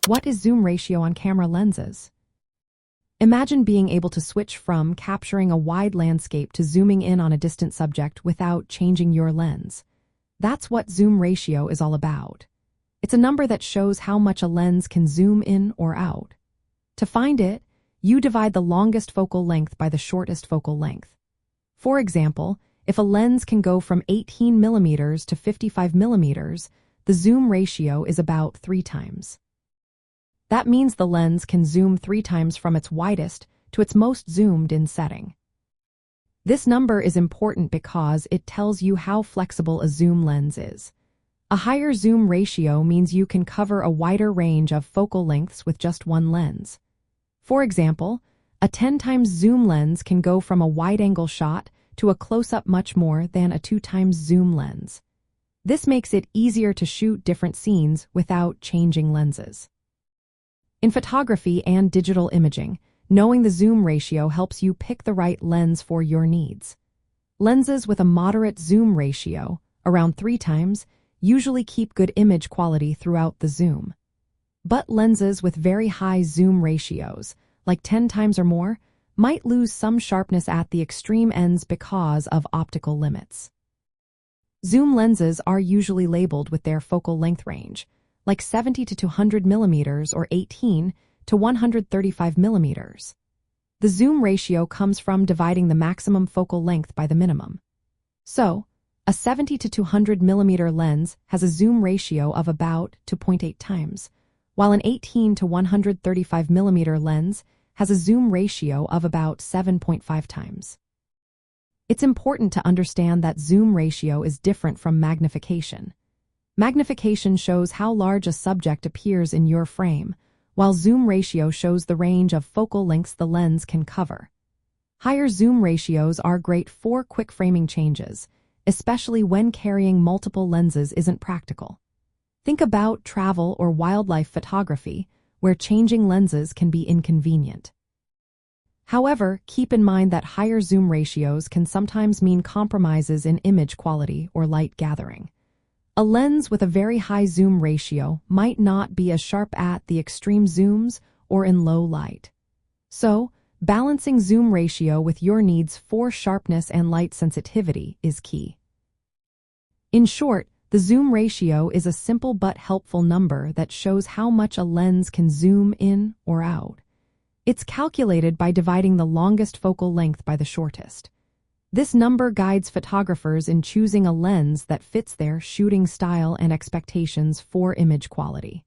What is zoom ratio on camera lenses? Imagine being able to switch from capturing a wide landscape to zooming in on a distant subject without changing your lens. That's what zoom ratio is all about. It's a number that shows how much a lens can zoom in or out. To find it, you divide the longest focal length by the shortest focal length. For example, if a lens can go from 18 millimeters to 55 millimeters, the zoom ratio is about 3 times. That means the lens can zoom 3 times from its widest to its most zoomed-in setting. This number is important because it tells you how flexible a zoom lens is. A higher zoom ratio means you can cover a wider range of focal lengths with just one lens. For example, a 10 times zoom lens can go from a wide-angle shot to a close-up much more than a 2 times zoom lens. This makes it easier to shoot different scenes without changing lenses. In photography and digital imaging, knowing the zoom ratio helps you pick the right lens for your needs. Lenses with a moderate zoom ratio, around 3 times, usually keep good image quality throughout the zoom. But lenses with very high zoom ratios, like 10 times or more, might lose some sharpness at the extreme ends because of optical limits. Zoom lenses are usually labeled with their focal length range, like 70 to 200 millimeters or 18 to 135 millimeters. The zoom ratio comes from dividing the maximum focal length by the minimum. So, a 70 to 200 millimeter lens has a zoom ratio of about 2.8 times, while an 18 to 135 millimeter lens has a zoom ratio of about 7.5 times. It's important to understand that zoom ratio is different from magnification. Magnification shows how large a subject appears in your frame, while zoom ratio shows the range of focal lengths the lens can cover. Higher zoom ratios are great for quick framing changes, especially when carrying multiple lenses isn't practical. Think about travel or wildlife photography, where changing lenses can be inconvenient. However, keep in mind that higher zoom ratios can sometimes mean compromises in image quality or light gathering. A lens with a very high zoom ratio might not be as sharp at the extreme zooms or in low light. So, balancing zoom ratio with your needs for sharpness and light sensitivity is key. In short, the zoom ratio is a simple but helpful number that shows how much a lens can zoom in or out. It's calculated by dividing the longest focal length by the shortest. This number guides photographers in choosing a lens that fits their shooting style and expectations for image quality.